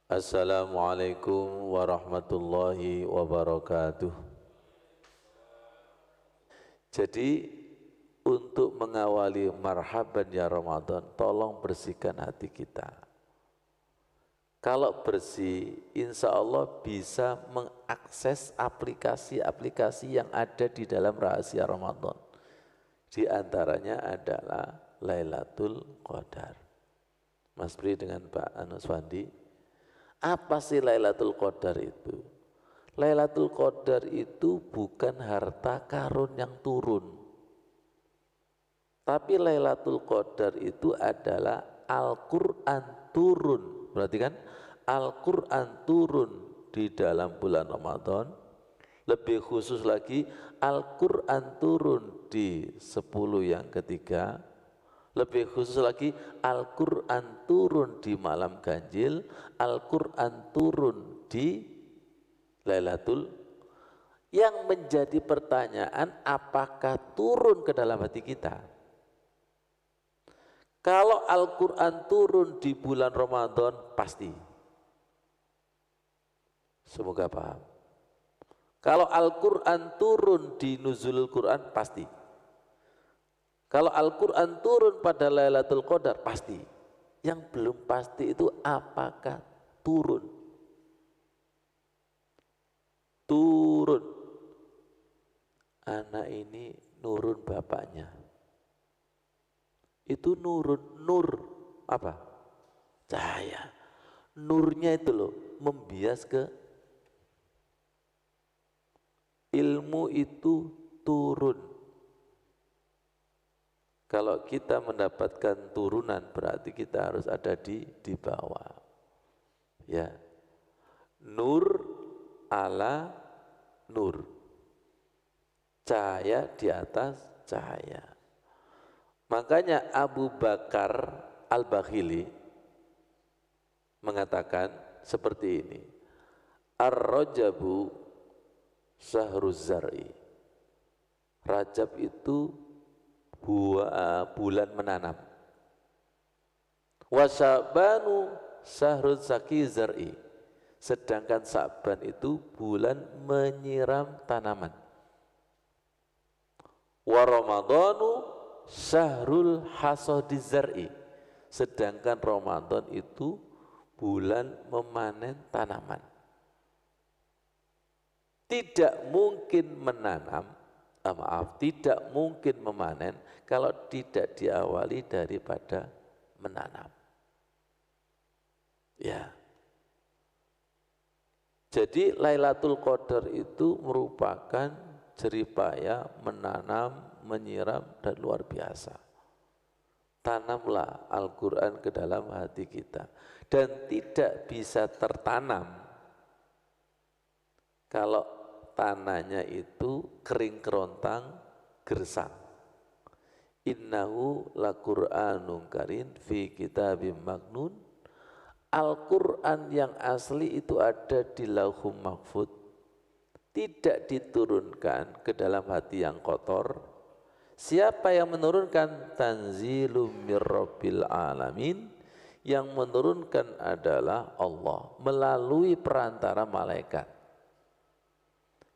Assalamualaikum warahmatullahi wabarakatuh. Jadi untuk mengawali marhaban ya Ramadan, tolong bersihkan hati kita. Kalau bersih, insya Allah bisa mengakses aplikasi-aplikasi yang ada di dalam rahasia Ramadan. Di antaranya adalah Lailatul Qadar. Mas Pri dengan Pak Anuswandi. Apa sih Lailatul Qadar itu? Lailatul Qadar itu bukan harta karun yang turun. Tapi Lailatul Qadar itu adalah Al-Quran turun. Berarti kan Al-Quran turun di dalam bulan Ramadan. Lebih khusus lagi Al-Quran turun di 10 yang ketiga. Lebih khusus lagi Al-Quran turun di malam ganjil, Al-Quran turun di Lailatul. Yang menjadi pertanyaan, apakah turun ke dalam hati kita? Kalau Al-Quran turun di bulan Ramadan, pasti. Semoga paham. Kalau Al-Quran turun di Nuzulul Quran, pasti. Kalau Al-Quran turun pada Lailatul Qadar, pasti. Yang belum pasti itu apakah turun. Turun. Anak ini nurun bapaknya. Itu nurun, nur apa? Cahaya. Nurnya itu loh, membias ke ilmu itu turun. Kalau kita mendapatkan turunan berarti kita harus ada di bawah. Ya. Nur ala nur. Cahaya di atas cahaya. Makanya Abu Bakar Al-Bakhili mengatakan seperti ini. Ar-Rajabu Syahruz Zar'i. Rajab itu bulan menanam. Wa Sya'banu Syahruz Zaki Zar'i. Sedangkan Sya'ban itu bulan menyiram tanaman. Wa Ramadhanu Syahrul Hasadi Zar'i. Sedangkan Ramadan itu bulan memanen tanaman. Tidak mungkin menanam, tidak mungkin memanen kalau tidak diawali daripada menanam. Ya. Jadi Lailatul Qadar itu merupakan jeripaya menanam, menyiram dan luar biasa. Tanamlah Al-Quran ke dalam hati kita. Dan tidak bisa tertanam kalau tanahnya itu kering kerontang, gersang. Innahu laqur'anun karim fi kitabim maknun. Al-Quran yang asli itu ada di Lauhul Mahfuz. Tidak diturunkan ke dalam hati yang kotor. Siapa yang menurunkan? Tanzilum mir rabbil alamin. Yang menurunkan adalah Allah melalui perantara malaikat.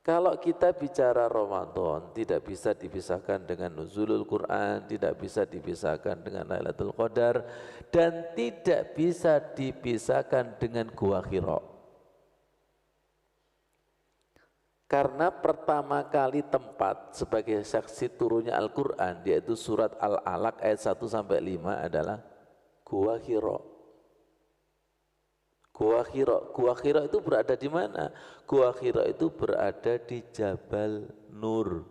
Kalau kita bicara Ramadan tidak bisa dipisahkan dengan Nuzulul Quran, tidak bisa dipisahkan dengan Lailatul Qadar, dan tidak bisa dipisahkan dengan Gua Hira. Karena pertama kali tempat sebagai saksi turunnya Al-Quran, yaitu surat Al-Alaq ayat 1-5 adalah Gua Hira. Gua Hira itu berada di mana? Gua Hira itu berada di Jabal Nur.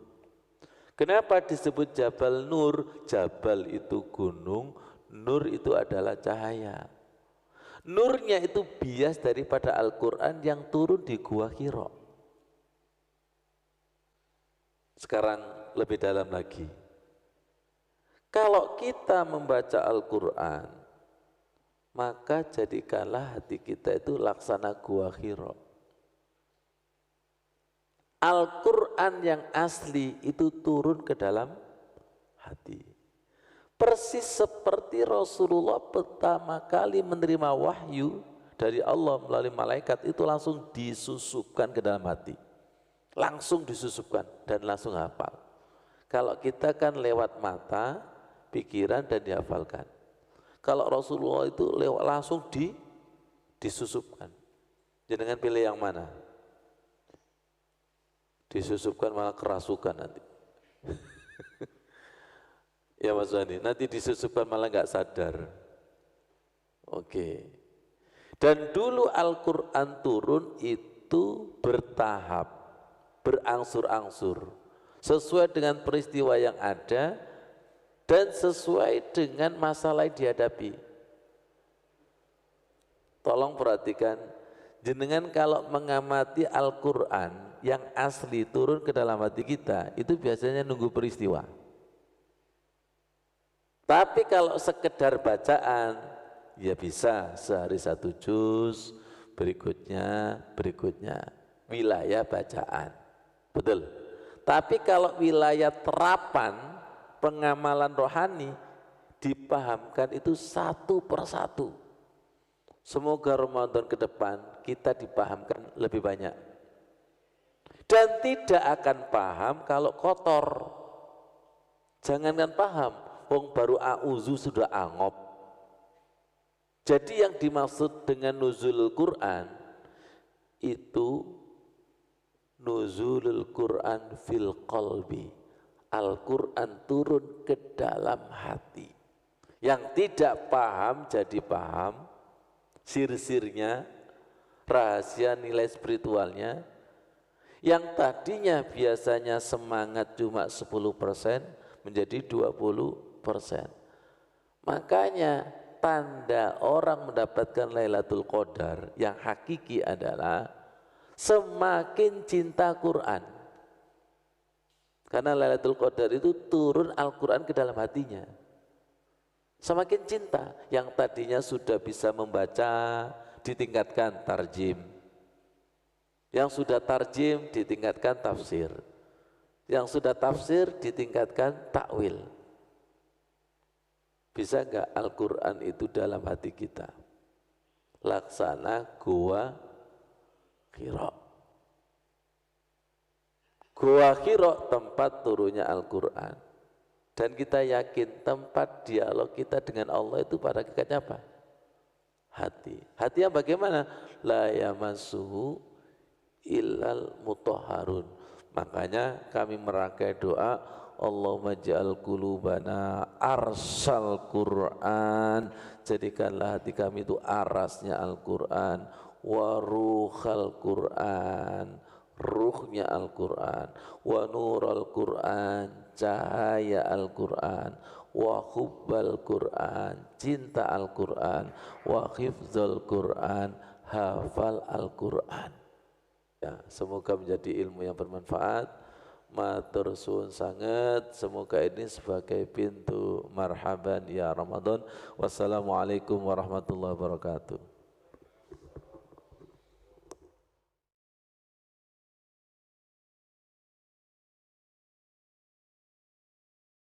Kenapa disebut Jabal Nur? Jabal itu gunung, Nur itu adalah cahaya. Nurnya itu bias daripada Al-Quran yang turun di Gua Hira. Sekarang lebih dalam lagi. Kalau Kalau kita membaca Al-Quran, maka jadikanlah hati kita itu laksana gua Hira. Al-Quran yang asli itu turun ke dalam hati. Persis seperti Rasulullah pertama kali menerima wahyu dari Allah melalui malaikat, itu langsung disusupkan ke dalam hati. Langsung disusupkan dan langsung hafal. Kalau kita kan lewat mata, pikiran dan dihafalkan. Kalau Rasulullah itu lewat langsung disusupkan. Jangan pilih yang mana. Disusupkan malah kerasukan nanti. Ya Mas Wani, nanti disusupkan malah nggak sadar. Oke. Dan dulu Al-Quran turun itu bertahap, berangsur-angsur, sesuai dengan peristiwa yang ada dan sesuai dengan masalah yang dihadapi. Tolong perhatikan, jenengan kalau mengamati Al-Quran yang asli turun ke dalam hati kita, itu biasanya nunggu peristiwa. Tapi kalau sekedar bacaan, ya bisa sehari 1 juz, berikutnya, wilayah bacaan. Betul. Tapi kalau wilayah terapan, pengamalan rohani, dipahamkan itu satu persatu. Semoga Ramadan ke depan kita dipahamkan lebih banyak. Dan tidak akan paham kalau kotor. Jangankan paham, wong baru a'udzu sudah angop. Jadi yang dimaksud dengan nuzulul Quran itu nuzulul Quran fil qalbi. Al-Quran turun ke dalam hati. Yang tidak paham jadi paham, sir-sirnya, rahasia nilai spiritualnya. Yang tadinya biasanya semangat cuma 10% menjadi 20%. Makanya tanda orang mendapatkan Lailatul Qadar yang hakiki adalah semakin cinta Quran. Karena Lailatul Qadar itu turun Al-Quran ke dalam hatinya. Semakin cinta, yang tadinya sudah bisa membaca ditingkatkan tarjim. Yang sudah tarjim ditingkatkan tafsir. Yang sudah tafsir ditingkatkan takwil. Bisa enggak Al-Quran itu dalam hati kita? Laksana gua Hira. Gua Hira tempat turunnya Al-Quran. Dan kita yakin tempat dialog kita dengan Allah itu pada hakikatnya apa? Hati. Hati yang bagaimana? La yamassuhu illal mutahharun. Makanya kami merangkai doa, Allahumma ja'al qulubana arsal Qur'an, jadikanlah hati kami itu arasnya Al-Quran, wa ruhal Quran, ruhnya Al-Quran, wa nural Quran, cahaya Al-Quran, wa hubbal Quran, cinta Al-Quran, wa hifzul Quran, hafal Al-Quran. Ya, semoga menjadi ilmu yang bermanfaat. Matur suwun sangat, semoga ini sebagai pintu marhaban ya Ramadan. Wassalamualaikum warahmatullahi wabarakatuh.